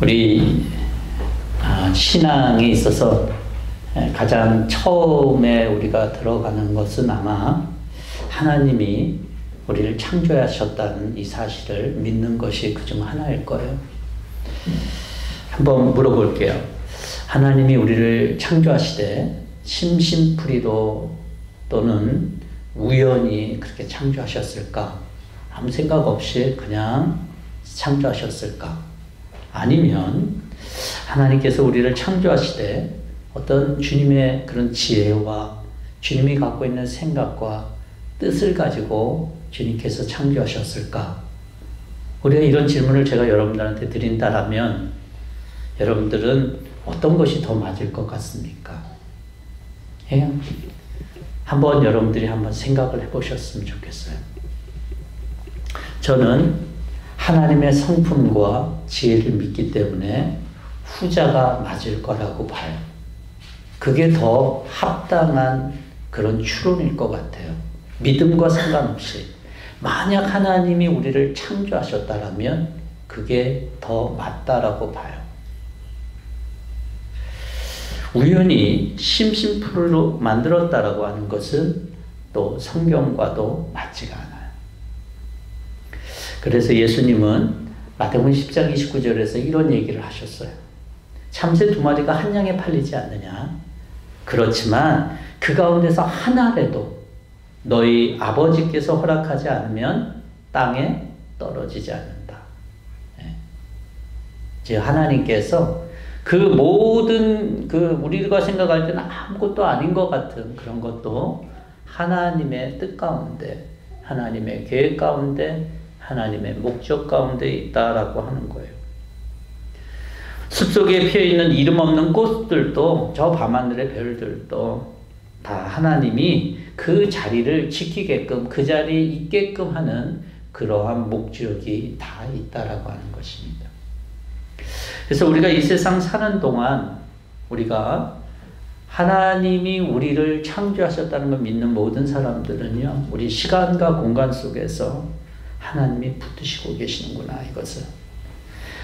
우리 신앙에 있어서 가장 처음에 우리가 들어가는 것은 아마 하나님이 우리를 창조하셨다는 이 사실을 믿는 것이 그중 하나일 거예요. 한번 물어볼게요. 하나님이 우리를 창조하시되 심심풀이로 또는 우연히 그렇게 창조하셨을까? 아무 생각 없이 그냥 창조하셨을까? 아니면 하나님께서 우리를 창조하시되 어떤 주님의 그런 지혜와 주님이 갖고 있는 생각과 뜻을 가지고 주님께서 창조하셨을까? 우리가 이런 질문을 제가 여러분들한테 드린다라면 여러분들은 어떤 것이 더 맞을 것 같습니까? 예? 한번 여러분들이 한번 생각을 해보셨으면 좋겠어요. 저는 하나님의 성품과 지혜를 믿기 때문에 후자가 맞을 거라고 봐요. 그게 더 합당한 그런 추론일 것 같아요. 믿음과 상관없이 만약 하나님이 우리를 창조하셨다면 그게 더 맞다라고 봐요. 우연히 심심풀이로 만들었다라고 하는 것은 또 성경과도 맞지가 않아요. 그래서 예수님은 마태복음 10장 29절에서 이런 얘기를 하셨어요. 참새 2마리가 한 양에 팔리지 않느냐? 그렇지만 그 가운데서 하나라도 너희 아버지께서 허락하지 않으면 땅에 떨어지지 않는다. 즉 하나님께서 그 모든 우리가 생각할 때는 아무것도 아닌 것 같은 그런 것도 하나님의 뜻 가운데, 하나님의 계획 가운데, 하나님의 목적 가운데 있다라고 하는 거예요. 숲속에 피어있는 이름 없는 꽃들도 저 밤하늘의 별들도 다 하나님이 그 자리를 지키게끔 그 자리에 있게끔 하는 그러한 목적이 다 있다라고 하는 것입니다. 그래서 우리가 이 세상 사는 동안 우리가 하나님이 우리를 창조하셨다는 걸 믿는 모든 사람들은요, 우리 시간과 공간 속에서 하나님이 붙드시고 계시는구나, 이것을.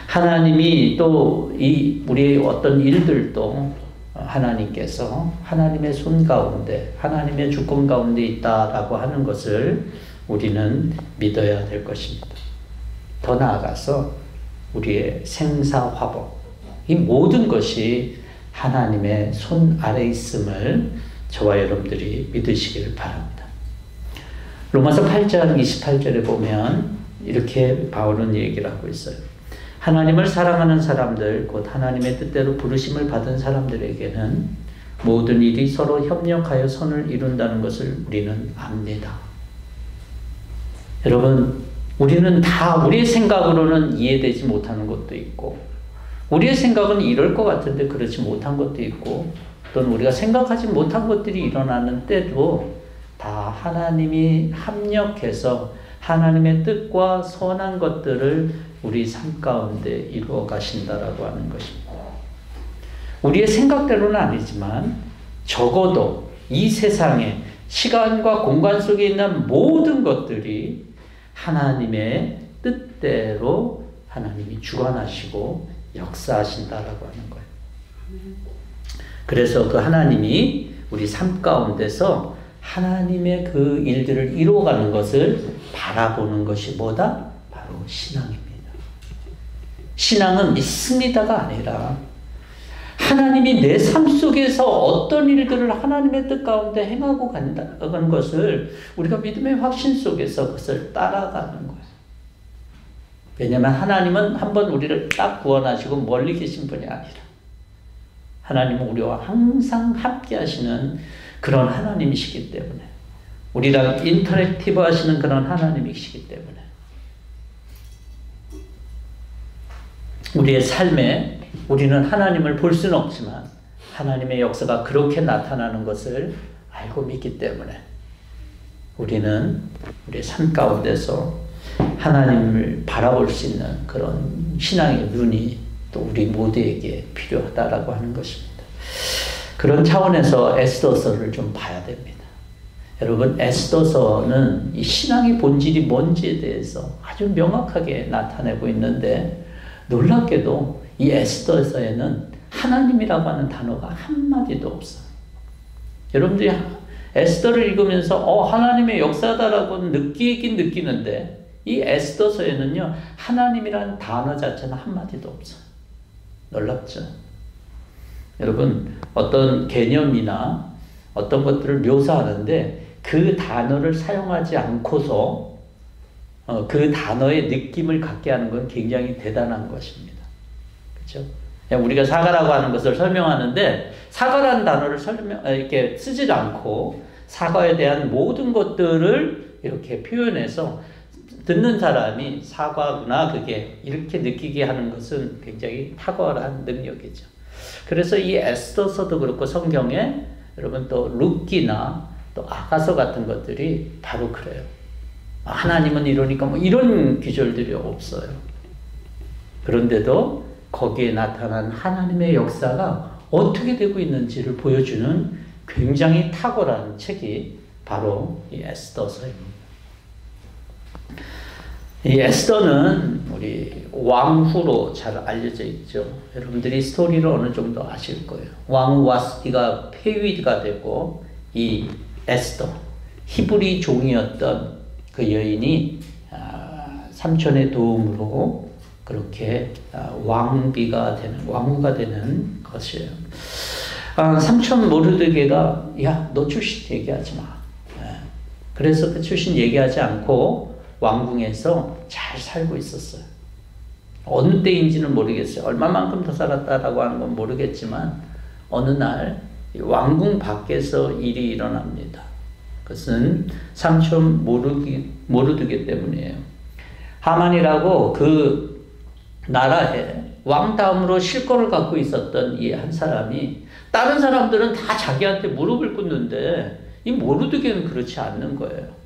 하나님이 또 우리의 어떤 일들도 하나님께서 하나님의 손 가운데, 하나님의 주권 가운데 있다라고 하는 것을 우리는 믿어야 될 것입니다. 더 나아가서 우리의 생사화복, 이 모든 것이 하나님의 손 아래 있음을 저와 여러분들이 믿으시기를 바랍니다. 로마서 8장 28절에 보면 이렇게 바울은 얘기를 하고 있어요. 하나님을 사랑하는 사람들, 곧 하나님의 뜻대로 부르심을 받은 사람들에게는 모든 일이 서로 협력하여 선을 이룬다는 것을 우리는 압니다. 여러분, 우리는 다 우리의 생각으로는 이해되지 못하는 것도 있고, 우리의 생각은 이럴 것 같은데 그렇지 못한 것도 있고, 또는 우리가 생각하지 못한 것들이 일어나는 때도 다 하나님이 합력해서 하나님의 뜻과 선한 것들을 우리 삶 가운데 이루어 가신다라고 하는 것입니다. 우리의 생각대로는 아니지만 적어도 이 세상에 시간과 공간 속에 있는 모든 것들이 하나님의 뜻대로 하나님이 주관하시고 역사하신다라고 하는 거예요. 그래서 그 하나님이 우리 삶 가운데서 하나님의 그 일들을 이루어가는 것을 바라보는 것이 뭐다? 바로 신앙입니다. 신앙은 믿습니다가 아니라 하나님이 내 삶 속에서 어떤 일들을 하나님의 뜻 가운데 행하고 간다는 것을 우리가 믿음의 확신 속에서 그것을 따라가는 거예요. 왜냐하면 하나님은 한번 우리를 딱 구원하시고 멀리 계신 분이 아니라 하나님은 우리와 항상 함께 하시는 그런 하나님이시기 때문에, 우리랑 인터랙티브 하시는 그런 하나님이시기 때문에 우리의 삶에 우리는 하나님을 볼 수는 없지만 하나님의 역사가 그렇게 나타나는 것을 알고 믿기 때문에 우리는 우리의 삶 가운데서 하나님을 바라볼 수 있는 그런 신앙의 눈이 또 우리 모두에게 필요하다라고 하는 것입니다. 그런 차원에서 에스더서를 좀 봐야 됩니다. 여러분, 에스더서는 이 신앙의 본질이 뭔지에 대해서 아주 명확하게 나타내고 있는데 놀랍게도 이 에스더서에는 하나님이라고 하는 단어가 한마디도 없어요. 여러분들이 에스더를 읽으면서 하나님의 역사다라고 느끼긴 느끼는데 이 에스더서에는요 하나님이라는 단어 자체는 한마디도 없어요. 놀랍죠? 여러분 어떤 개념이나 어떤 것들을 묘사하는데 그 단어를 사용하지 않고서 그 단어의 느낌을 갖게 하는 건 굉장히 대단한 것입니다. 그렇죠? 우리가 사과라고 하는 것을 설명하는데 사과라는 단어를 이렇게 쓰지 않고 사과에 대한 모든 것들을 이렇게 표현해서 듣는 사람이 사과구나 그게 이렇게 느끼게 하는 것은 굉장히 탁월한 능력이죠. 그래서 이 에스더서도 그렇고 성경에 여러분 또 룻기나 또 아가서 같은 것들이 바로 그래요. 하나님은 이러니까 뭐 이런 기절들이 없어요. 그런데도 거기에 나타난 하나님의 역사가 어떻게 되고 있는지를 보여주는 굉장히 탁월한 책이 바로 이 에스더서입니다. 이 에스더는 우리 왕후로 잘 알려져 있죠. 여러분들이 스토리를 어느 정도 아실 거예요. 왕후 와스티가 폐위가 되고 이 에스더, 히브리 종이었던 그 여인이 삼촌의 도움으로 그렇게 왕후가 되는 것이에요. 삼촌 모르드게가 야, 너 출신 얘기하지 마. 그래서 그 출신 얘기하지 않고 왕궁에서 잘 살고 있었어요. 어느 때인지는 모르겠어요. 얼마만큼 더 살았다라고 하는 건 모르겠지만 어느 날 왕궁 밖에서 일이 일어납니다. 그것은 삼촌 모르드게 때문이에요. 하만이라고 그 나라에 왕 다음으로 실권을 갖고 있었던 이 한 사람이 다른 사람들은 다 자기한테 무릎을 꿇는데 이 모르드게는 그렇지 않는 거예요.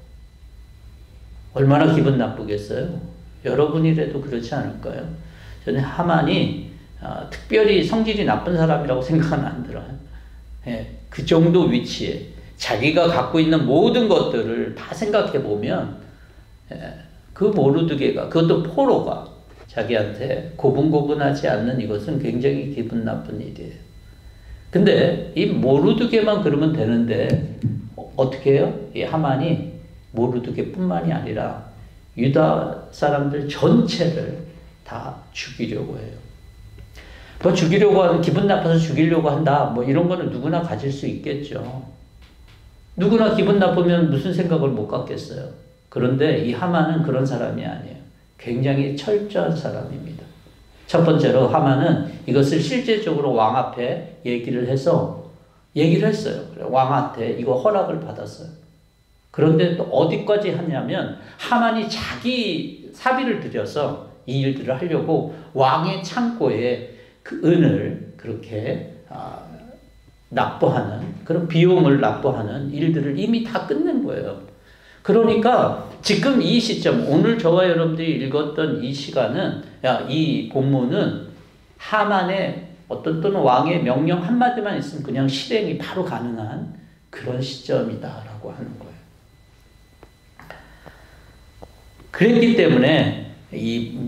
얼마나 기분 나쁘겠어요? 여러분이라도 그렇지 않을까요? 저는 하만이 특별히 성질이 나쁜 사람이라고 생각은 안 들어요. 그 정도 위치에 자기가 갖고 있는 모든 것들을 다 생각해 보면 그 모르드게가 그것도 포로가 자기한테 고분고분하지 않는 이것은 굉장히 기분 나쁜 일이에요. 근데 이 모르드게만 그러면 되는데 어떻게 해요? 이 하만이 모르드게뿐만이 아니라 유다 사람들 전체를 다 죽이려고 해요. 뭐 죽이려고 하면 기분 나빠서 죽이려고 한다. 뭐 이런 거는 누구나 가질 수 있겠죠. 누구나 기분 나쁘면 무슨 생각을 못 갖겠어요. 그런데 이 하만은 그런 사람이 아니에요. 굉장히 철저한 사람입니다. 첫 번째로 하만은 이것을 실제적으로 왕 앞에 얘기를 했어요. 왕한테 이거 허락을 받았어요. 그런데 또 어디까지 하냐면 하만이 자기 사비를 들여서 이 일들을 하려고 왕의 창고에 그 은을 그렇게 납부하는 그런 비용을 납부하는 일들을 이미 다 끝낸 거예요. 그러니까 지금 이 시점 오늘 저와 여러분들이 읽었던 이 시간은 이 본문은 하만의 어떤 또는 왕의 명령 한마디만 있으면 그냥 실행이 바로 가능한 그런 시점이다라고 하는 거예요. 그랬기 때문에 이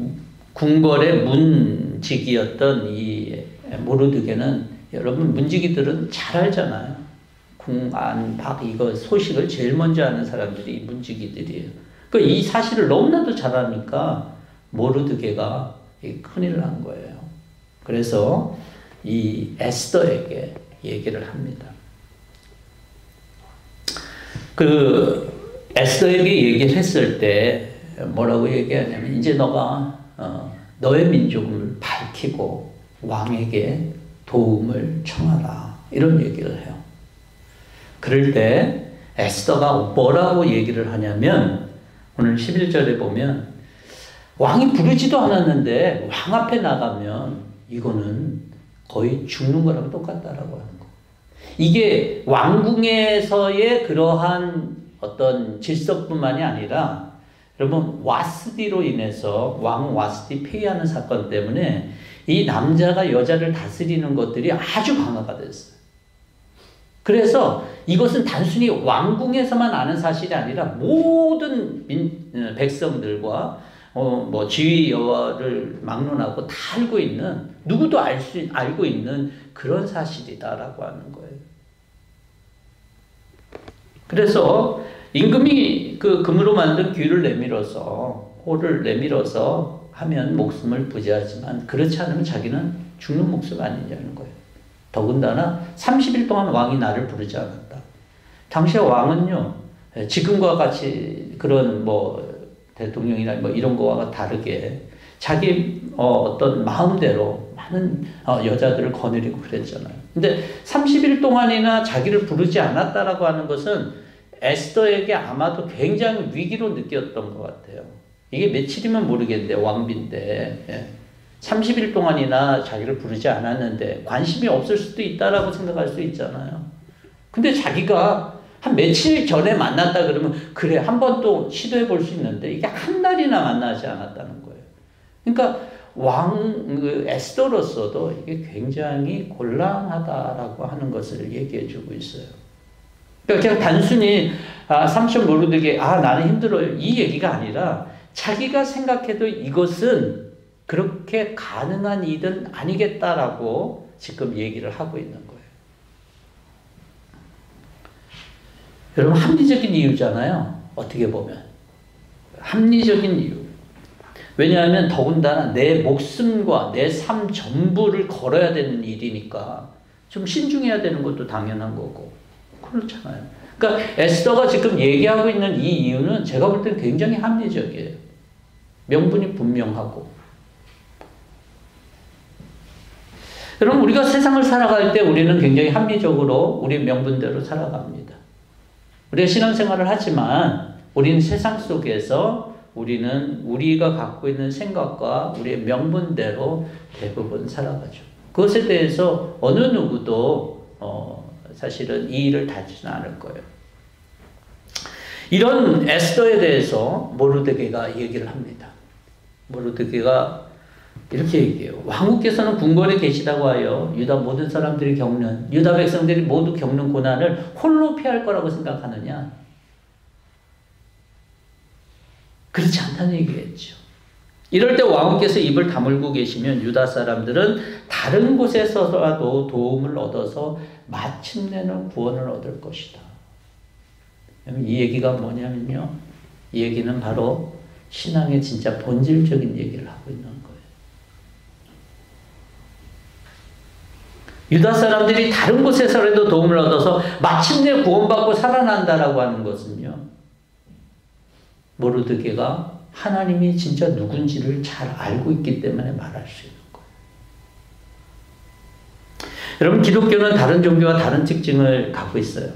궁궐의 문지기였던 이 모르드게는 여러분 문지기들은 잘 알잖아요. 궁 안 밖 이거 소식을 제일 먼저 아는 사람들이 문지기들이에요. 그러니까 이 사실을 너무나도 잘 아니까 모르드게가 큰일 난 거예요. 그래서 이 에스더에게 얘기를 합니다. 그 에스더에게 얘기를 했을 때 뭐라고 얘기하냐면 이제 너가 너의 민족을 밝히고 왕에게 도움을 청하라 이런 얘기를 해요. 그럴 때 에스더가 뭐라고 얘기를 하냐면 오늘 11절에 보면 왕이 부르지도 않았는데 왕 앞에 나가면 이거는 거의 죽는 거랑 똑같다라고 하는 거. 이게 왕궁에서의 그러한 어떤 질서뿐만이 아니라 여러분 와스디로 인해서 왕 와스디 폐위하는 사건 때문에 이 남자가 여자를 다스리는 것들이 아주 강화가 됐어요. 그래서 이것은 단순히 왕궁에서만 아는 사실이 아니라 모든 백성들과 뭐 지위 여하를 막론하고 다 알고 있는, 누구도 알고 있는 그런 사실이다라고 하는 거예요. 그래서 임금이 그 금으로 만든 귀를 내밀어서, 호를 내밀어서 하면 목숨을 부지하지만 그렇지 않으면 자기는 죽는 목숨 아니냐는 거예요. 더군다나 30일 동안 왕이 나를 부르지 않았다. 당시의 왕은요, 지금과 같이 그런 뭐 대통령이나 뭐 이런 거와 다르게 자기 어떤 마음대로 많은 여자들을 거느리고 그랬잖아요. 근데 30일 동안이나 자기를 부르지 않았다라고 하는 것은 에스더에게 아마도 굉장히 위기로 느꼈던 것 같아요. 이게 며칠이면 모르겠는데, 왕비인데 30일 동안이나 자기를 부르지 않았는데 관심이 없을 수도 있다라고 생각할 수 있잖아요. 근데 자기가 한 며칠 전에 만났다 그러면 그래, 한 번 또 시도해 볼 수 있는데 이게 한 달이나 만나지 않았다는 거예요. 그러니까 에스더로서도 이게 굉장히 곤란하다라고 하는 것을 얘기해 주고 있어요. 그러니까 그냥 단순히 삼촌 모르드게 나는 힘들어요, 이 얘기가 아니라 자기가 생각해도 이것은 그렇게 가능한 일은 아니겠다라고 지금 얘기를 하고 있는 거예요. 여러분, 합리적인 이유잖아요. 어떻게 보면 합리적인 이유. 왜냐하면 더군다나 내 목숨과 내 삶 전부를 걸어야 되는 일이니까 좀 신중해야 되는 것도 당연한 거고 그렇잖아요. 그러니까 에스더가 지금 얘기하고 있는 이 이유는 제가 볼 때는 굉장히 합리적이에요. 명분이 분명하고. 여러분, 우리가 세상을 살아갈 때 우리는 굉장히 합리적으로 우리 명분대로 살아갑니다. 우리가 신앙생활을 하지만 우리는 세상 속에서 우리는 우리가 갖고 있는 생각과 우리의 명분대로 대부분 살아가죠. 그것에 대해서 어느 누구도 사실은 이의를 다지는 않을 거예요. 이런 에스더에 대해서 모르드게가 얘기를 합니다. 모르드게가 이렇게 얘기해요. 왕후께서는 궁궐에 계시다고 하여 유다 모든 사람들이 겪는, 유다 백성들이 모두 겪는 고난을 홀로 피할 거라고 생각하느냐? 그렇지 않다는 얘기겠죠. 이럴 때 왕후께서 입을 다물고 계시면 유다 사람들은 다른 곳에서라도 도움을 얻어서 마침내는 구원을 얻을 것이다. 이 얘기가 뭐냐면요, 이 얘기는 바로 신앙의 진짜 본질적인 얘기를 하고 있는 거예요. 유다 사람들이 다른 곳에서라도 도움을 얻어서 마침내 구원받고 살아난다라고 하는 것은요, 모르드게가 하나님이 진짜 누군지를 잘 알고 있기 때문에 말할 수 있는 거예요. 여러분, 기독교는 다른 종교와 다른 특징을 갖고 있어요.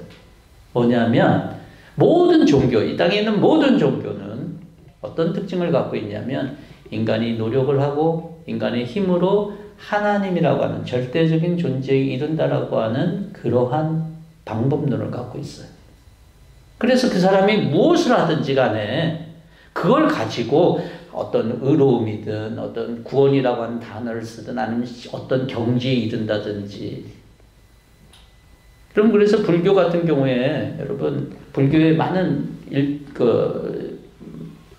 뭐냐면 모든 종교, 이 땅에 있는 모든 종교는 어떤 특징을 갖고 있냐면 인간이 노력을 하고 인간의 힘으로 하나님이라고 하는 절대적인 존재에 이른다라고 하는 그러한 방법론을 갖고 있어요. 그래서 그 사람이 무엇을 하든지 간에 그걸 가지고 어떤 의로움이든 어떤 구원이라고 하는 단어를 쓰든 아니면 어떤 경지에 이른다든지. 그럼 그래서 불교 같은 경우에 여러분, 불교에 많은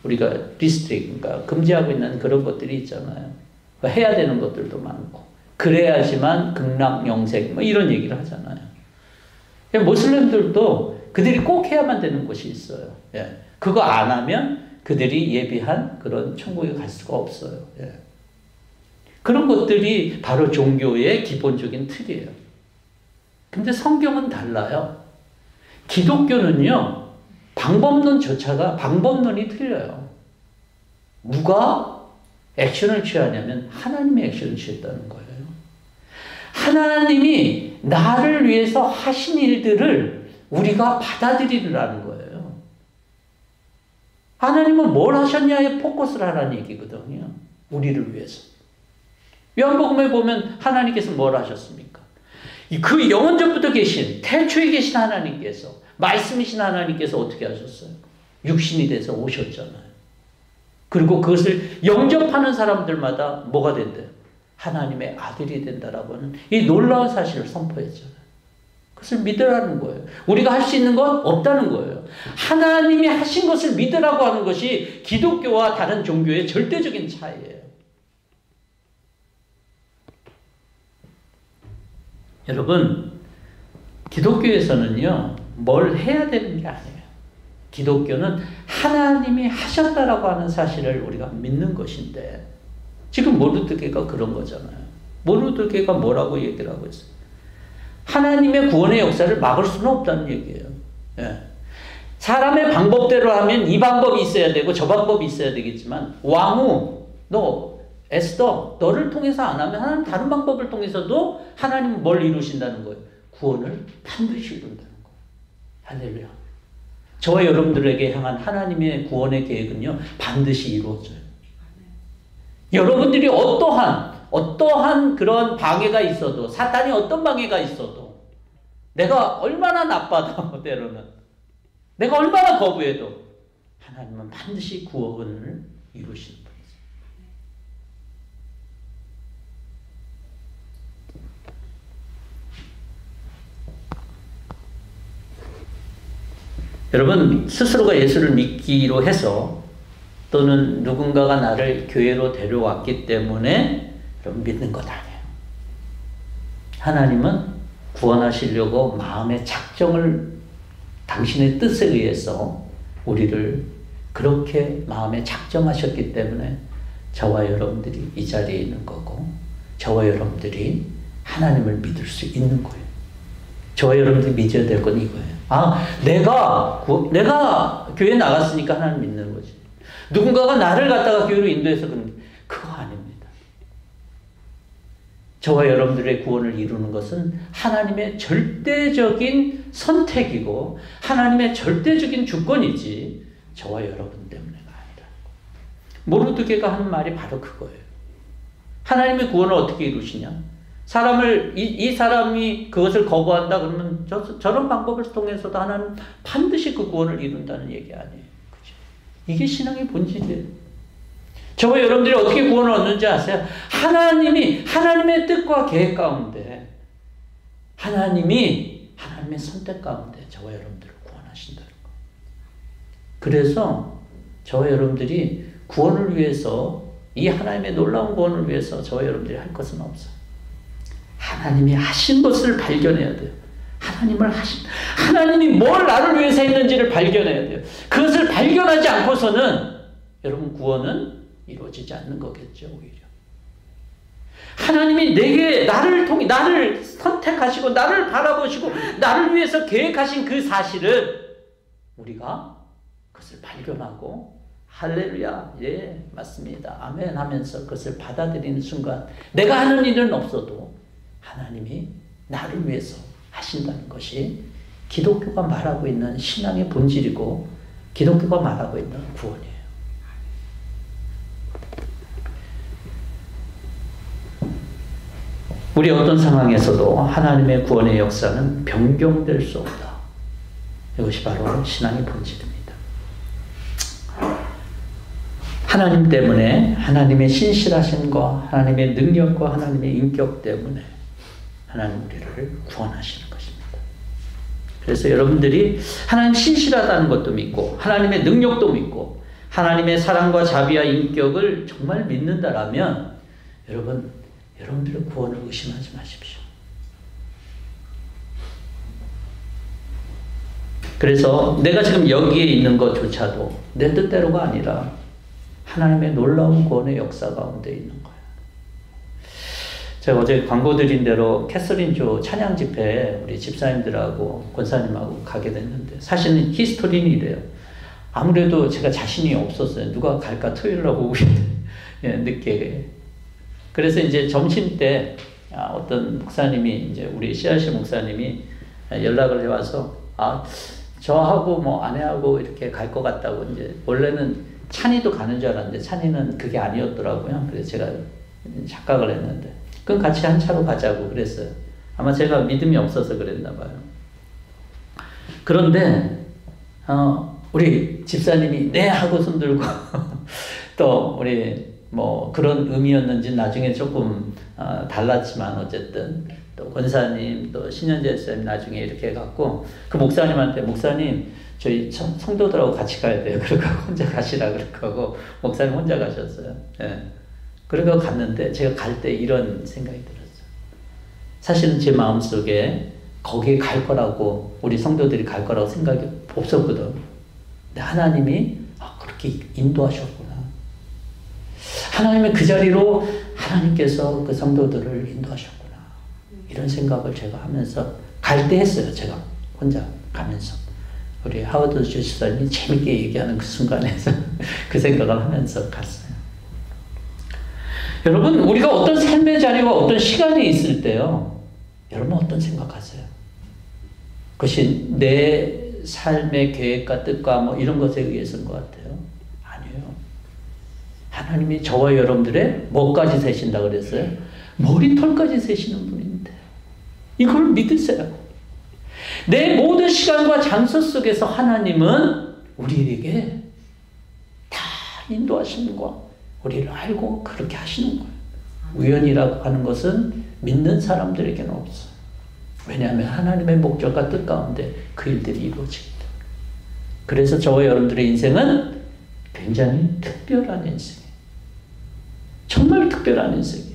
우리가 리스트릭, 그러니까 금지하고 있는 그런 것들이 있잖아요. 해야 되는 것들도 많고 그래야지만 극락영생 뭐 이런 얘기를 하잖아요. 모슬렘들도 그들이 꼭 해야만 되는 것이 있어요. 예. 그거 안 하면 그들이 예비한 그런 천국에 갈 수가 없어요. 예. 그런 것들이 바로 종교의 기본적인 틀이에요. 근데 성경은 달라요. 기독교는요, 방법론조차가 방법론이 틀려요. 누가 액션을 취하냐면 하나님의 액션을 취했다는 거예요. 하나님이 나를 위해서 하신 일들을 우리가 받아들이라는 거예요. 하나님은 뭘 하셨냐에 포커스를 하라는 얘기거든요. 우리를 위해서. 요한복음에 보면 하나님께서 뭘 하셨습니까? 그 영원전부터 계신, 태초에 계신 하나님께서, 말씀이신 하나님께서 어떻게 하셨어요? 육신이 돼서 오셨잖아요. 그리고 그것을 영접하는 사람들마다 뭐가 된대요? 하나님의 아들이 된다라고 하는 이 놀라운 사실을 선포했잖아요. 그것을 믿으라는 거예요. 우리가 할 수 있는 건 없다는 거예요. 하나님이 하신 것을 믿으라고 하는 것이 기독교와 다른 종교의 절대적인 차이예요. 여러분, 기독교에서는요, 뭘 해야 되는 게 아니에요. 기독교는 하나님이 하셨다라고 하는 사실을 우리가 믿는 것인데, 지금 모르드게가 그런 거잖아요. 모르드게가 뭐라고 얘기를 하고 있어요? 하나님의 구원의 역사를 막을 수는 없다는 얘기예요. 예. 사람의 방법대로 하면 이 방법이 있어야 되고 저 방법이 있어야 되겠지만, 왕후, 너, 에스더, 너를 통해서 안 하면 하나님 다른 방법을 통해서도 하나님은 뭘 이루신다는 거예요? 구원을 반드시 이룬다는 거예요. 할렐루야. 저와 여러분들에게 향한 하나님의 구원의 계획은요, 반드시 이루어져요. 여러분들이 어떠한 그런 방해가 있어도, 사탄이 어떤 방해가 있어도, 내가 얼마나 나빠도 때로는, 내가 얼마나 거부해도 하나님은 반드시 구원을 이루시는 분이세요. 여러분, 스스로가 예수를 믿기로 해서 또는 누군가가 나를 교회로 데려왔기 때문에 여러분 믿는 것 아니에요. 하나님은 구원하시려고 마음의 작정을 당신의 뜻에 의해서 우리를 그렇게 마음에 작정하셨기 때문에 저와 여러분들이 이 자리에 있는 거고, 저와 여러분들이 하나님을 믿을 수 있는 거예요. 저와 여러분들이 믿어야 될 건 이거예요. 아, 내가 교회 나갔으니까 하나님 믿는 거지. 누군가가 나를 갖다가 교회로 인도해서 그런, 그거 아닙니다. 저와 여러분들의 구원을 이루는 것은 하나님의 절대적인 선택이고 하나님의 절대적인 주권이지 저와 여러분 때문에가 아니라. 모르드게가 하는 말이 바로 그거예요. 하나님의 구원을 어떻게 이루시냐? 이 사람이 그것을 거부한다 그러면 저런 방법을 통해서도 하나님 반드시 그 구원을 이룬다는 얘기 아니에요. 그죠? 이게 신앙의 본질이에요. 저와 여러분들이 어떻게 구원을 얻는지 아세요? 하나님의 뜻과 계획 가운데, 하나님의 선택 가운데 저와 여러분들을 구원하신다는 거예요. 그래서 저와 여러분들이 구원을 위해서, 이 하나님의 놀라운 구원을 위해서 저와 여러분들이 할 것은 없어요. 하나님이 하신 것을 발견해야 돼요. 하나님이 뭘 나를 위해서 했는지를 발견해야 돼요. 그것을 발견하지 않고서는 여러분 구원은 이루어지지 않는 거겠죠, 오히려. 하나님이 나를 선택하시고 나를 바라보시고 나를 위해서 계획하신 그 사실을 우리가 그것을 발견하고 할렐루야, 예, 맞습니다, 아멘 하면서 그것을 받아들이는 순간 내가 하는 일은 없어도 하나님이 나를 위해서 하신다는 것이 기독교가 말하고 있는 신앙의 본질이고 기독교가 말하고 있는 구원이에요. 우리 어떤 상황에서도 하나님의 구원의 역사는 변경될 수 없다. 이것이 바로 신앙의 본질입니다. 하나님 때문에, 하나님의 신실하심과 하나님의 능력과 하나님의 인격 때문에 하나님 우리를 구원하시는 것입니다. 그래서 여러분들이 하나님 신실하다는 것도 믿고 하나님의 능력도 믿고 하나님의 사랑과 자비와 인격을 정말 믿는다라면 여러분들의 구원을 의심하지 마십시오. 그래서 내가 지금 여기에 있는 것조차도 내 뜻대로가 아니라 하나님의 놀라운 구원의 역사 가운데 있는 거예요. 제가 어제 광고 드린 대로 캐서린주 찬양 집회에 우리 집사님들하고 권사님하고 가게 됐는데, 사실은 히스토리는 이래요. 아무래도 제가 자신이 없었어요. 누가 갈까 토요일 날 오고 늦게. 그래서 이제 점심 때 어떤 목사님이, 이제 우리 CRC 목사님이 연락을 해와서, 저하고 뭐 아내하고 이렇게 갈 것 같다고. 이제 원래는 찬이도 가는 줄 알았는데 찬이는 그게 아니었더라고요. 그래서 제가 착각을 했는데, 그럼 같이 한 차로 가자고 그랬어요. 아마 제가 믿음이 없어서 그랬나 봐요. 그런데 우리 집사님이 네 하고 손 들고 또 우리 뭐 그런 의미였는지 나중에 조금 달랐지만 어쨌든 또 권사님, 또 신현재 쌤 나중에 이렇게 해갖고 그 목사님한테 목사님 저희 성도들하고 같이 가야 돼요. 그러고 혼자 가시라 그러고 목사님 혼자 가셨어요. 예. 그러고 갔는데 제가 갈 때 이런 생각이 들었어요. 사실은 제 마음속에 거기에 갈 거라고 우리 성도들이 갈 거라고 생각이 없었거든. 근데 하나님이 그렇게 인도하셨구나. 하나님의 그 자리로 하나님께서 그 성도들을 인도하셨구나. 이런 생각을 제가 하면서 갈 때 했어요. 제가 혼자 가면서. 우리 하워드 주지사님이 재밌게 얘기하는 그 순간에서 그 생각을 하면서 갔어요. 여러분, 우리가 어떤 삶의 자리와 어떤 시간에 있을 때요, 여러분 어떤 생각하세요? 그것이 내 삶의 계획과 뜻과 뭐 이런 것에 의해서인 것 같아요? 아니에요. 하나님이 저와 여러분들의 뭐까지 세신다 그랬어요? 머리털까지 세시는 분인데 이걸 믿으세요. 내 모든 시간과 장소 속에서 하나님은 우리에게 다 인도하시는 거, 우리를 알고 그렇게 하시는 거예요. 우연이라고 하는 것은 믿는 사람들에게는 없어요. 왜냐하면 하나님의 목적과 뜻 가운데 그 일들이 이루어집니다. 그래서 저와 여러분들의 인생은 굉장히 특별한 인생이에요. 정말 특별한 인생이에요.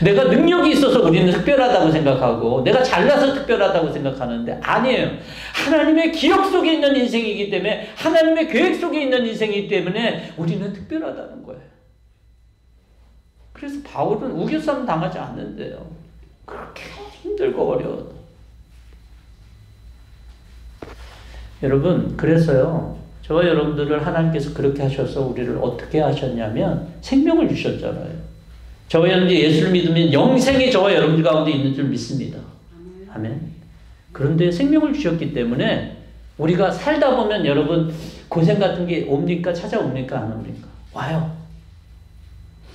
내가 능력이 있어서 우리는 특별하다고 생각하고 내가 잘나서 특별하다고 생각하는데 아니에요. 하나님의 기억 속에 있는 인생이기 때문에 하나님의 계획 속에 있는 인생이기 때문에 우리는 특별하다는 거예요. 그래서 바울은 우겨싸움 당하지 않는데요. 그렇게 힘들고 어려워도. 여러분, 그래서요. 저와 여러분들을 하나님께서 그렇게 하셔서 우리를 어떻게 하셨냐면 생명을 주셨잖아요. 저와 여러분들이 예수를 믿으면 영생이 저와 여러분들 가운데 있는 줄 믿습니다. 아멘. 그런데 생명을 주셨기 때문에 우리가 살다 보면 여러분 고생 같은 게 옵니까? 찾아옵니까? 안 옵니까? 와요.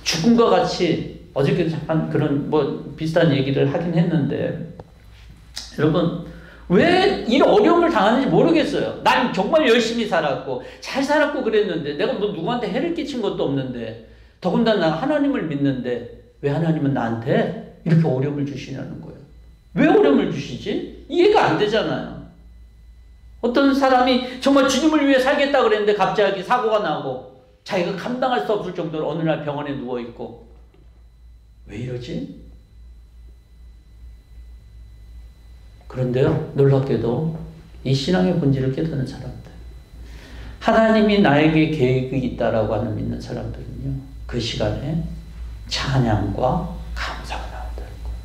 죽음과 같이 어저께 잠깐 그런 뭐 비슷한 얘기를 하긴 했는데 여러분 왜 이 어려움을 당하는지 모르겠어요. 난 정말 열심히 살았고 잘 살았고 그랬는데 내가 뭐 누구한테 해를 끼친 것도 없는데 더군다나 하나님을 믿는데 왜 하나님은 나한테 이렇게 어려움을 주시냐는 거예요. 왜 어려움을 주시지? 이해가 안 되잖아요. 어떤 사람이 정말 주님을 위해 살겠다 그랬는데 갑자기 사고가 나고 자기가 감당할 수 없을 정도로 어느 날 병원에 누워있고 왜 이러지? 그런데요, 놀랍게도 이 신앙의 본질을 깨닫는 사람들, 하나님이 나에게 계획이 있다라고 하는 믿는 사람들은요, 그 시간에 찬양과 감사가 나온다는 거예요.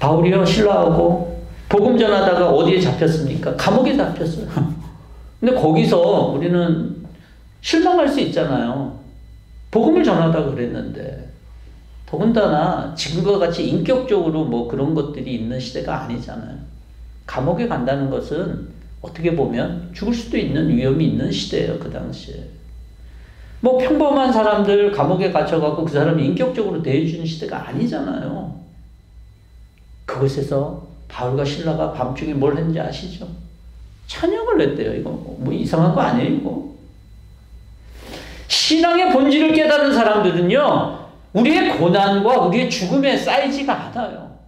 바울이요, 신라하고 복음 전하다가 어디에 잡혔습니까? 감옥에 잡혔어요. 근데 거기서 우리는 실망할 수 있잖아요. 복음을 전하다가 그랬는데 더군다나 지금과 같이 인격적으로 뭐 그런 것들이 있는 시대가 아니잖아요. 감옥에 간다는 것은 어떻게 보면 죽을 수도 있는 위험이 있는 시대예요. 그 당시에. 뭐 평범한 사람들 감옥에 갇혀갖고 그 사람이 인격적으로 대해주는 시대가 아니잖아요. 그곳에서 바울과 실라가 밤중에 뭘 했는지 아시죠? 찬양을 했대요. 이거 뭐 이상한 거 아니에요, 이거? 신앙의 본질을 깨달은 사람들은요, 우리의 고난과 우리의 죽음에 쌓이지가 않아요.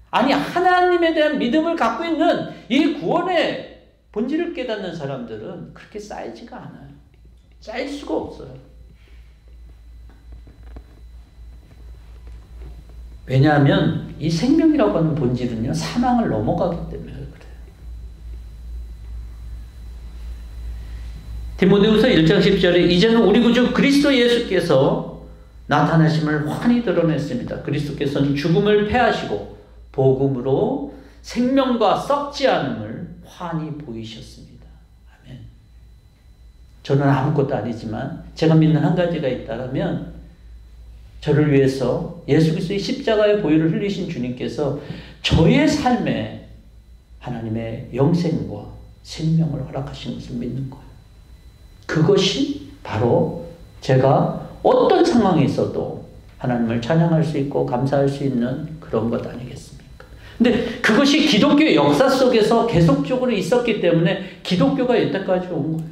아니, 하나님에 대한 믿음을 갖고 있는 이 구원의 본질을 깨닫는 사람들은 그렇게 쌓이지가 않아요. 쌓일 수가 없어요. 왜냐하면 이 생명이라고 하는 본질은요, 사망을 넘어가기 때문에 그래요. 디모데후서 1장 10절에 이제는 우리 구주 그리스도 예수께서 나타나심을 환히 드러냈습니다. 그리스도께서는 죽음을 패하시고 복음으로 생명과 썩지 않음을 환히 보이셨습니다. 아멘. 저는 아무것도 아니지만 제가 믿는 한 가지가 있다면 저를 위해서 예수 그리스도의 십자가의 보혈을 흘리신 주님께서 저의 삶에 하나님의 영생과 생명을 허락하신 것을 믿는 거예요. 그것이 바로 제가 어떤 상황에 있어도 하나님을 찬양할 수 있고 감사할 수 있는 그런 것 아니겠습니까? 근데 그것이 기독교의 역사 속에서 계속적으로 있었기 때문에 기독교가 이때까지 온 거예요.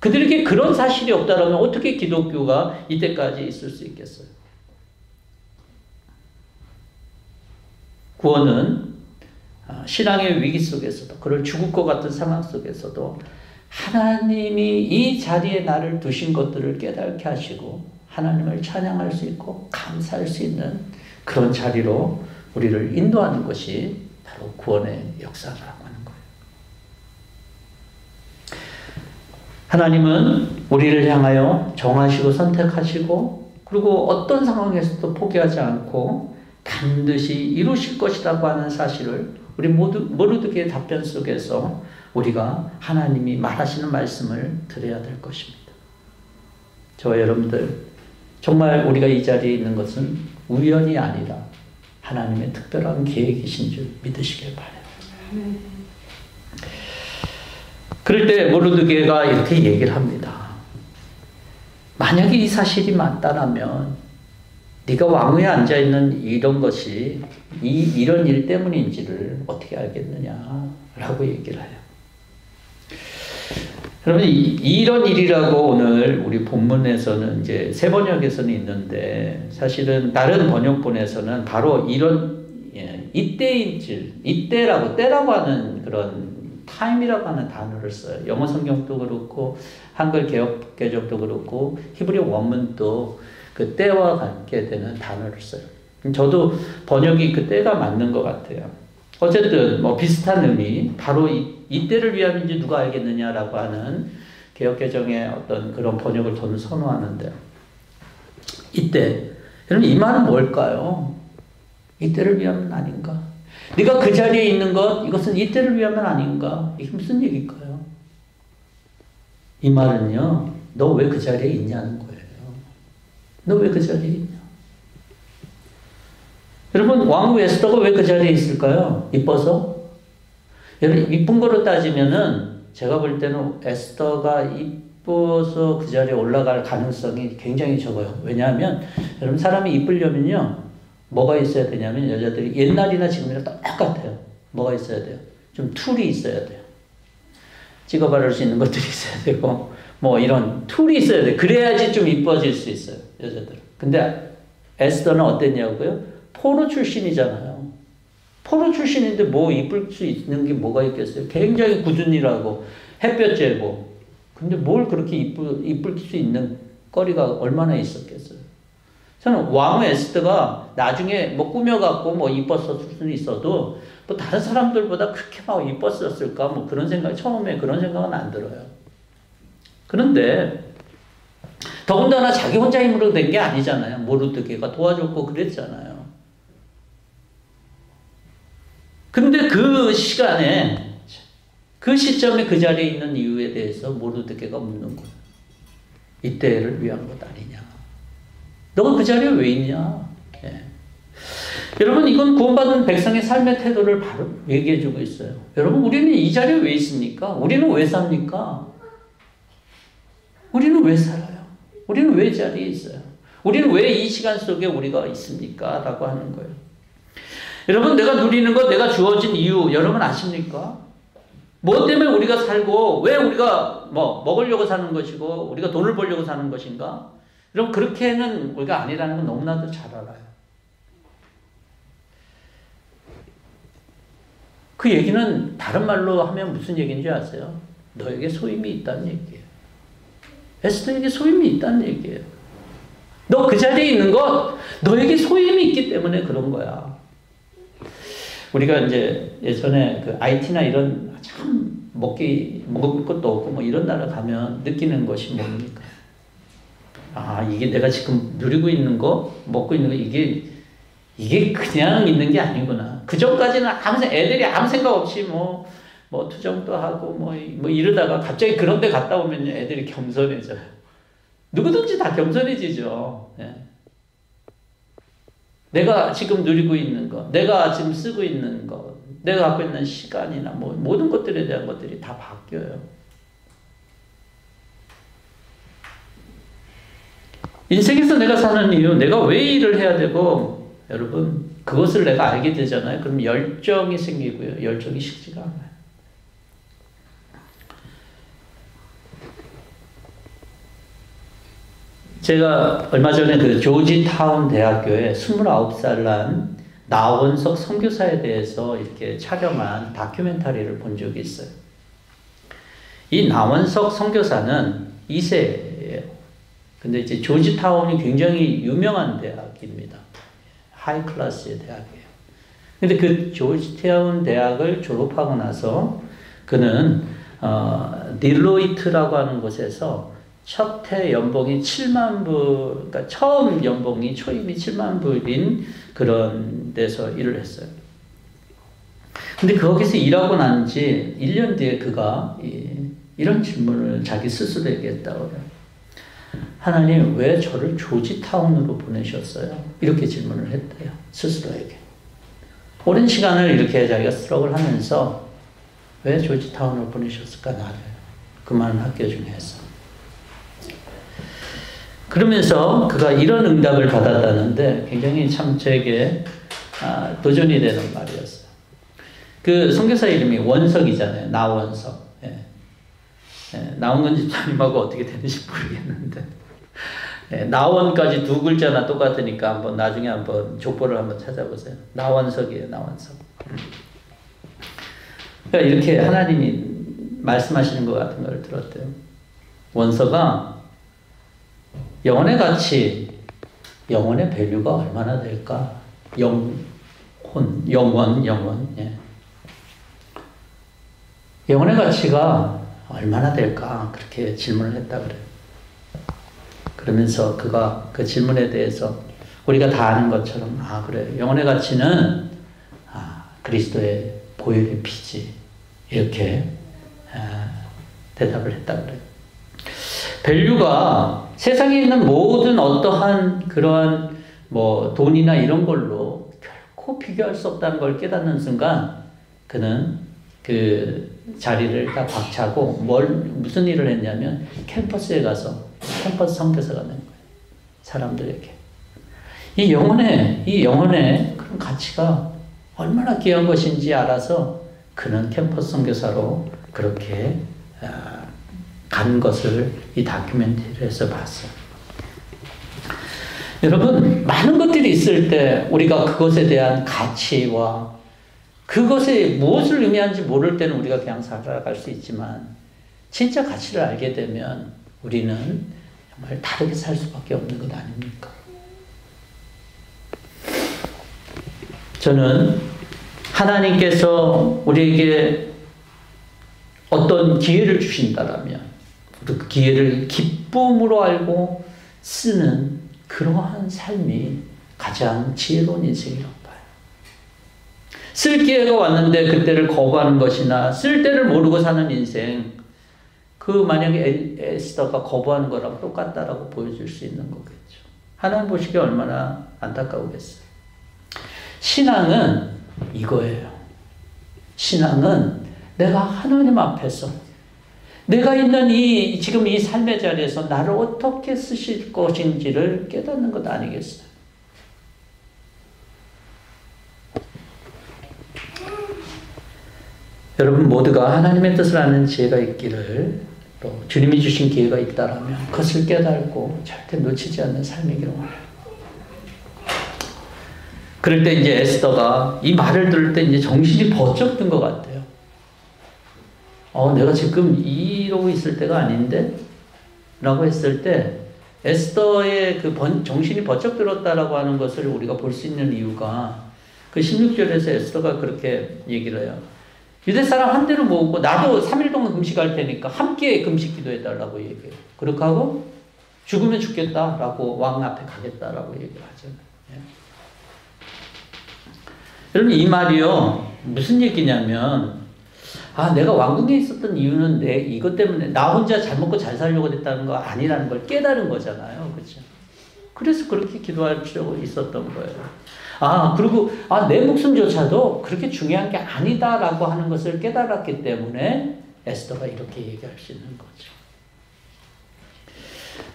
그들에게 그런 사실이 없다면 어떻게 기독교가 이때까지 있을 수 있겠어요? 구원은 신앙의 위기 속에서도, 그를 죽을 것 같은 상황 속에서도 하나님이 이 자리에 나를 두신 것들을 깨닫게 하시고 하나님을 찬양할 수 있고 감사할 수 있는 그런 자리로 우리를 인도하는 것이 바로 구원의 역사라고 하는 거예요. 하나님은 우리를 향하여 정하시고 선택하시고 그리고 어떤 상황에서도 포기하지 않고 반드시 이루실 것이라고 하는 사실을 우리 모르드게의 답변 속에서 우리가 하나님이 말하시는 말씀을 들어야 될 것입니다. 저와 여러분들, 정말 우리가 이 자리에 있는 것은 우연이 아니라 하나님의 특별한 계획이신 줄 믿으시길 바라요. 그럴 때 모르드게가 이렇게 얘기를 합니다. 만약에 이 사실이 맞다라면 네가 왕위에 앉아있는 이런 것이 이런 일 때문인지를 어떻게 알겠느냐라고 얘기를 해요. 여러분, 이런 일이라고 오늘 우리 본문에서는 이제 새 번역에서는 있는데 사실은 다른 번역본에서는 바로 이런 이때인질, 때라고 하는 그런 타임이라고 하는 단어를 써요. 영어 성경도 그렇고 한글 개역개정도 그렇고 히브리 원문도 그 때와 같게 되는 단어를 써요. 저도 번역이 그 때가 맞는 것 같아요. 어쨌든 뭐 비슷한 의미, 바로 이때를 위함인지 누가 알겠느냐라고 하는 개역개정의 어떤 그런 번역을 저는 선호하는데, 이때, 여러분 이 말은 뭘까요? 이때를 위함은 아닌가? 네가 그 자리에 있는 것, 이것은 이때를 위함은 아닌가? 이게 무슨 얘기일까요? 이 말은요, 너 왜 그 자리에 있냐는 거예요. 너 왜 그 자리에 있냐? 여러분, 왕후 에스더가 왜 그 자리에 있을까요? 이뻐서? 여러분, 이쁜 거로 따지면은 제가 볼 때는 에스더가 이뻐서 그 자리에 올라갈 가능성이 굉장히 적어요. 왜냐하면 여러분, 사람이 이쁘려면요, 뭐가 있어야 되냐면 여자들이 옛날이나 지금이랑 똑같아요. 뭐가 있어야 돼요? 좀 툴이 있어야 돼요. 찍어 바를 수 있는 것들이 있어야 되고 뭐 이런 툴이 있어야 돼요. 그래야지 좀 이뻐질 수 있어요. 여자들은. 근데 에스더는 어땠냐고요? 포로 출신이잖아요. 포로 출신인데 뭐 이쁠 수 있는 게 뭐가 있겠어요? 굉장히 굳은 일하고 햇볕 쬐고. 근데 뭘 그렇게 이쁠 수 있는 거리가 얼마나 있었겠어요? 저는 왕후 에스더가 나중에 뭐 꾸며갖고 뭐 이뻤을 수는 있어도 뭐 다른 사람들보다 그렇게 막 이뻤었을까? 뭐 그런 생각, 처음에 그런 생각은 안 들어요. 그런데 더군다나 자기 혼자 힘으로 된 게 아니잖아요. 모르드게가 도와줬고 그랬잖아요. 근데 그 시간에, 그 시점에 그 자리에 있는 이유에 대해서 모르드게가 묻는 거예요. 이때를 위한 것 아니냐. 너가 그 자리에 왜 있냐. 예. 여러분, 이건 구원받은 백성의 삶의 태도를 바로 얘기해주고 있어요. 여러분, 우리는 이 자리에 왜 있습니까? 우리는 왜 삽니까? 우리는 왜 살아요? 우리는 왜 자리에 있어요? 우리는 왜 이 시간 속에 우리가 있습니까? 라고 하는 거예요. 여러분, 내가 누리는 것, 내가 주어진 이유, 여러분 아십니까? 뭐 때문에 우리가 살고, 왜 우리가 뭐 먹으려고 사는 것이고, 우리가 돈을 벌려고 사는 것인가? 여러분, 그렇게는 우리가 아니라는 건 너무나도 잘 알아요. 그 얘기는 다른 말로 하면 무슨 얘기인지 아세요? 너에게 소임이 있다는 얘기예요. 에스더에게 소임이 있다는 얘기예요. 너 그 자리에 있는 것, 너에게 소임이 있기 때문에 그런 거야. 우리가 이제 예전에 그 IT나 이런 참 먹을 것도 없고 뭐 이런 나라 가면 느끼는 것이 뭡니까? 아, 이게 내가 지금 누리고 있는 거, 먹고 있는 거, 이게 그냥 있는 게 아니구나. 그 전까지는 애들이 아무 생각 없이 뭐 투정도 하고 뭐 이러다가 갑자기 그런 데 갔다 오면 애들이 겸손해져요. 누구든지 다 겸손해지죠. 예. 내가 지금 누리고 있는 것, 내가 지금 쓰고 있는 것, 내가 갖고 있는 시간이나 뭐 모든 것들에 대한 것들이 다 바뀌어요. 인생에서 내가 사는 이유, 내가 왜 일을 해야 되고, 여러분, 그것을 내가 알게 되잖아요. 그럼 열정이 생기고요. 열정이 식지가 않아요. 제가 얼마 전에 그 조지타운 대학교에 29살 난 나원석 선교사에 대해서 이렇게 촬영한 다큐멘터리를 본 적이 있어요. 이 나원석 선교사는 2세예요. 근데 이제 조지타운이 굉장히 유명한 대학입니다. 하이 클래스의 대학이에요. 근데 그 조지타운 대학을 졸업하고 나서 그는 딜로이트라고 하는 곳에서 첫 해 연봉이 7만 불, 그러니까 처음 연봉이 초임이 7만 불인 그런 데서 일을 했어요. 근데 거기서 일하고 난 지 1년 뒤에 그가 이런 질문을 자기 스스로에게 했다고 해요. 하나님, 왜 저를 조지타운으로 보내셨어요? 이렇게 질문을 했대요. 스스로에게. 오랜 시간을 이렇게 자기가 스트럭을 하면서 왜 조지타운으로 보내셨을까, 나를? 그 많은 학교 중에서. 그러면서 그가 이런 응답을 받았다는데 굉장히 참 저에게 도전이 되는 말이었어요. 그 선교사 이름이 원석이잖아요. 나원석. 예. 예, 나원근 집사님하고 어떻게 되는지 모르겠는데 예, 나원까지 두 글자나 똑같으니까 한번 나중에 한번 족보를 한번 찾아보세요. 나원석이에요. 나원석. 그러니까 이렇게 하나님이 말씀하시는 것 같은 걸 들었대요. 원서가 영혼의 가치, 영혼의 밸류가 얼마나 될까? 영원. 예. 영혼의 가치가 얼마나 될까? 그렇게 질문을 했다 그래요. 그러면서 그가 그 질문에 대해서 우리가 다 아는 것처럼, 그래. 영혼의 가치는, 그리스도의 보혈의 피지. 이렇게, 대답을 했다 그래요. 밸류가 세상에 있는 모든 어떠한 그러한 돈이나 이런 걸로 결코 비교할 수 없다는 걸 깨닫는 순간 그는 그 자리를 다 박차고 무슨 일을 했냐면 캠퍼스에 가서 캠퍼스 선교사가 된 거예요. 사람들에게. 이 영혼의 그런 가치가 얼마나 귀한 것인지 알아서 그는 캠퍼스 선교사로 그렇게 간 것을 이 다큐멘터리에서 봤어요. 여러분, 많은 것들이 있을 때 우리가 그것에 대한 가치와 그것이 무엇을 의미하는지 모를 때는 우리가 그냥 살아갈 수 있지만 진짜 가치를 알게 되면 우리는 정말 다르게 살 수밖에 없는 것 아닙니까? 저는 하나님께서 우리에게 어떤 기회를 주신다라면 그 기회를 기쁨으로 알고 쓰는 그러한 삶이 가장 지혜로운 인생이라고 봐요. 쓸 기회가 왔는데 그때를 거부하는 것이나 쓸 때를 모르고 사는 인생, 만약에 에스더가 거부하는 거랑 똑같다라고 보여줄 수 있는 거겠죠. 하나님 보시기에 얼마나 안타까우겠어요. 신앙은 이거예요. 신앙은 내가 하나님 앞에서 내가 있는 지금 이 삶의 자리에서 나를 어떻게 쓰실 것인지를 깨닫는 것 아니겠어요? 여러분 모두가 하나님의 뜻을 아는 지혜가 있기를, 또 주님이 주신 기회가 있다라면 그것을 깨달고 절대 놓치지 않는 삶이기를 원해요. 그럴 때 이제 에스더가 이 말을 들을 때 이제 정신이 번쩍 든 것 같아요. 내가 지금 이러고 있을 때가 아닌데? 라고 했을 때 에스더의 정신이 번쩍 들었다라고 하는 것을 우리가 볼 수 있는 이유가 그 16절에서 에스더가 그렇게 얘기를 해요. 유대 사람 한 대로 모으고 나도 3일 동안 금식할 테니까 함께 금식 기도해달라고 얘기해요. 그렇게 하고 죽으면 죽겠다라고 왕 앞에 가겠다라고 얘기를 하잖아요. 예. 여러분 이 말이요 무슨 얘기냐면 내가 왕궁에 있었던 이유는 이것 때문에 나 혼자 잘 먹고 잘 살려고 했다는 거 아니라는 걸 깨달은 거잖아요. 그렇죠? 그래서 그렇게 기도할 필요가 있었던 거예요. 그리고 내 목숨조차도 그렇게 중요한 게 아니다라고 하는 것을 깨달았기 때문에 에스더가 이렇게 얘기할 수 있는 거죠.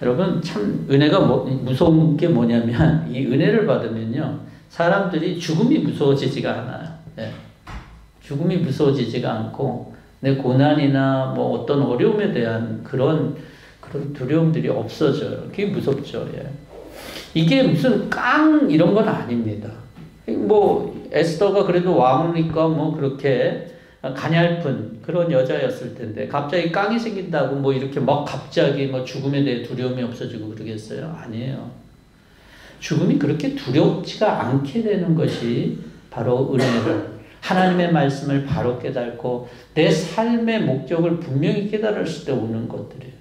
여러분 참 은혜가 무서운 게 뭐냐면 이 은혜를 받으면요 사람들이 죽음이 무서워지지가 않아요. 네. 죽음이 무서워지지가 않고 내 고난이나 어떤 어려움에 대한 그런 두려움들이 없어져요. 그게 무섭죠. 예. 이게 무슨 이런 건 아닙니다. 뭐 에스더가 그래도 왕이니까 뭐 그렇게 가냘픈 그런 여자였을 텐데 갑자기 깡이 생긴다고 뭐 이렇게 막 갑자기 뭐 죽음에 대해 두려움이 없어지고 그러겠어요? 아니에요. 죽음이 그렇게 두렵지가 않게 되는 것이 바로 은혜를, 하나님의 말씀을 바로 깨닫고 내 삶의 목적을 분명히 깨달았을 때 오는 것들이에요.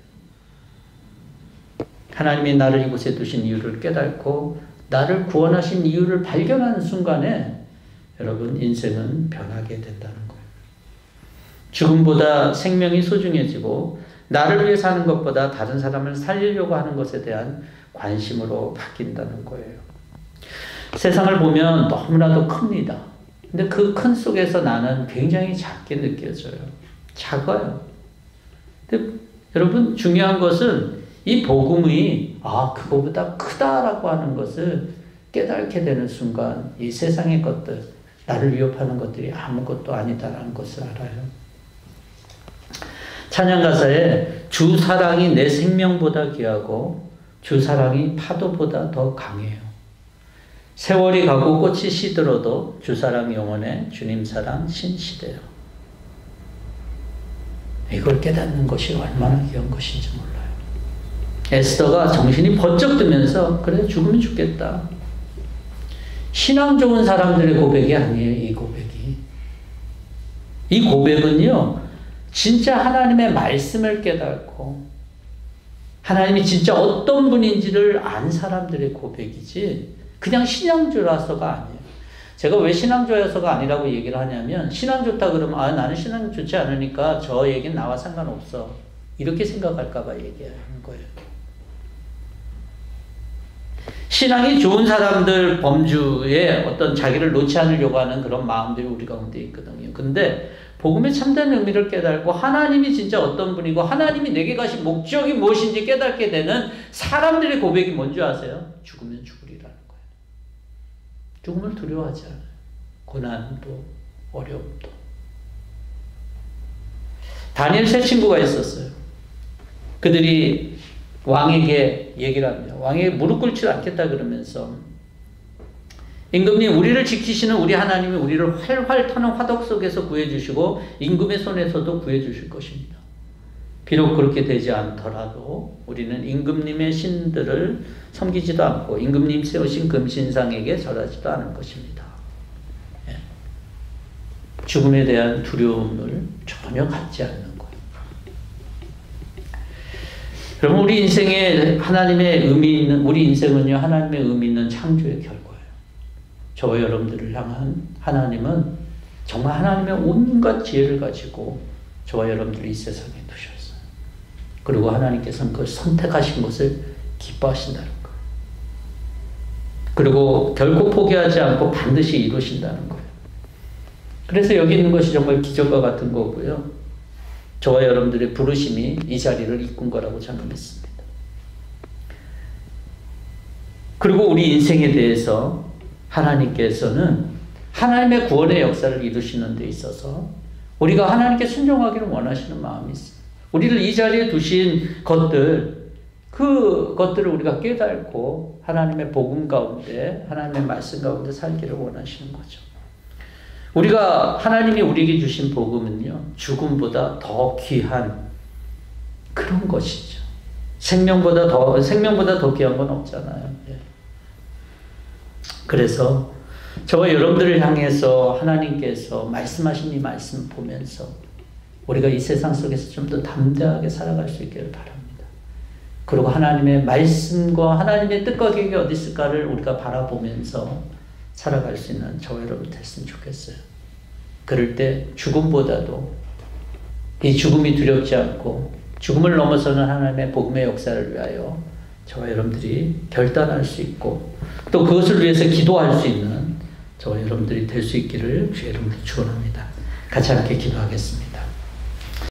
하나님이 나를 이곳에 두신 이유를 깨닫고 나를 구원하신 이유를 발견하는 순간에 여러분 인생은 변하게 된다는 거예요. 죽음보다 생명이 소중해지고 나를 위해 사는 것보다 다른 사람을 살리려고 하는 것에 대한 관심으로 바뀐다는 거예요. 세상을 보면 너무나도 큽니다. 근데 그 큰 속에서 나는 굉장히 작게 느껴져요. 작아요. 근데 여러분 중요한 것은 이 복음이 그거보다 크다라고 하는 것을 깨닫게 되는 순간 이 세상의 것들, 나를 위협하는 것들이 아무것도 아니다라는 것을 알아요. 찬양 가사에 주 사랑이 내 생명보다 귀하고 주 사랑이 파도보다 더 강해요. 세월이 가고 꽃이 시들어도 주 사랑 영원해 주님 사랑 신시대요. 이걸 깨닫는 것이 얼마나 귀한 것인지 몰라요. 에스더가 정신이 번쩍 들면서 그래 죽으면 죽겠다. 신앙 좋은 사람들의 고백이 아니에요. 이 고백이. 이 고백은요. 진짜 하나님의 말씀을 깨닫고 하나님이 진짜 어떤 분인지를 안 사람들의 고백이지 그냥 신앙조라서가 아니에요. 제가 왜 신앙조여서가 아니라고 얘기를 하냐면 신앙 좋다 그러면 나는 신앙 좋지 않으니까 저 얘기는 나와 상관없어. 이렇게 생각할까 봐 얘기하는 거예요. 신앙이 좋은 사람들 범주에 어떤 자기를 놓지 않으려고 하는 그런 마음들이 우리 가운데 있거든요. 근데 복음의 참된 의미를 깨닫고 하나님이 진짜 어떤 분이고 하나님이 내게 가신 목적이 무엇인지 깨닫게 되는 사람들의 고백이 뭔지 아세요? 죽으면 죽으리라는 거예요. 죽음을 두려워하지 않아요. 고난도 어려움도. 다니엘 세 친구가 있었어요. 그들이 왕에게 얘기를 합니다. 왕에게 무릎 꿇지 않겠다 그러면서 임금님 우리를 지키시는 우리 하나님이 우리를 활활 타는 화덕 속에서 구해주시고 임금의 손에서도 구해주실 것입니다. 비록 그렇게 되지 않더라도 우리는 임금님의 신들을 섬기지도 않고 임금님 세우신 금신상에게 절하지도 않을 것입니다. 죽음에 대한 두려움을 전혀 갖지 않는 거예요. 여러분 우리 인생에 하나님의 의미 있는 우리 인생은요 하나님의 의미 있는 창조의 결과예요. 저와 여러분들을 향한 하나님은 정말 하나님의 온갖 지혜를 가지고 저와 여러분들을 이 세상에 두셨어요. 그리고 하나님께서는 그걸 선택하신 것을 기뻐하신다는 거예요. 그리고 결코 포기하지 않고 반드시 이루신다는 거예요. 그래서 여기 있는 것이 정말 기적과 같은 거고요. 저와 여러분들의 부르심이 이 자리를 이끈 거라고 저는 믿습니다. 그리고 우리 인생에 대해서 하나님께서는 하나님의 구원의 역사를 이루시는 데 있어서 우리가 하나님께 순종하기를 원하시는 마음이 있습니다. 우리를 이 자리에 두신 것들, 그것들을 우리가 깨닫고 하나님의 복음 가운데, 하나님의 말씀 가운데 살기를 원하시는 거죠. 우리가 하나님이 우리에게 주신 복음은요 죽음보다 더 귀한 그런 것이죠. 생명보다 더 귀한 건 없잖아요. 그래서 저와 여러분들을 향해서 하나님께서 말씀하신 이 말씀 보면서 우리가 이 세상 속에서 좀 더 담대하게 살아갈 수 있기를 바랍니다. 그리고 하나님의 말씀과 하나님의 뜻과 계획이 어디 있을까를 우리가 바라보면서 살아갈 수 있는 저와 여러분 됐으면 좋겠어요. 그럴 때 죽음보다도 이 죽음이 두렵지 않고 죽음을 넘어서는 하나님의 복음의 역사를 위하여 저와 여러분들이 결단할 수 있고 또 그것을 위해서 기도할 수 있는 저와 여러분들이 될 수 있기를 주의 이름으로 축원합니다. 같이 함께 기도하겠습니다.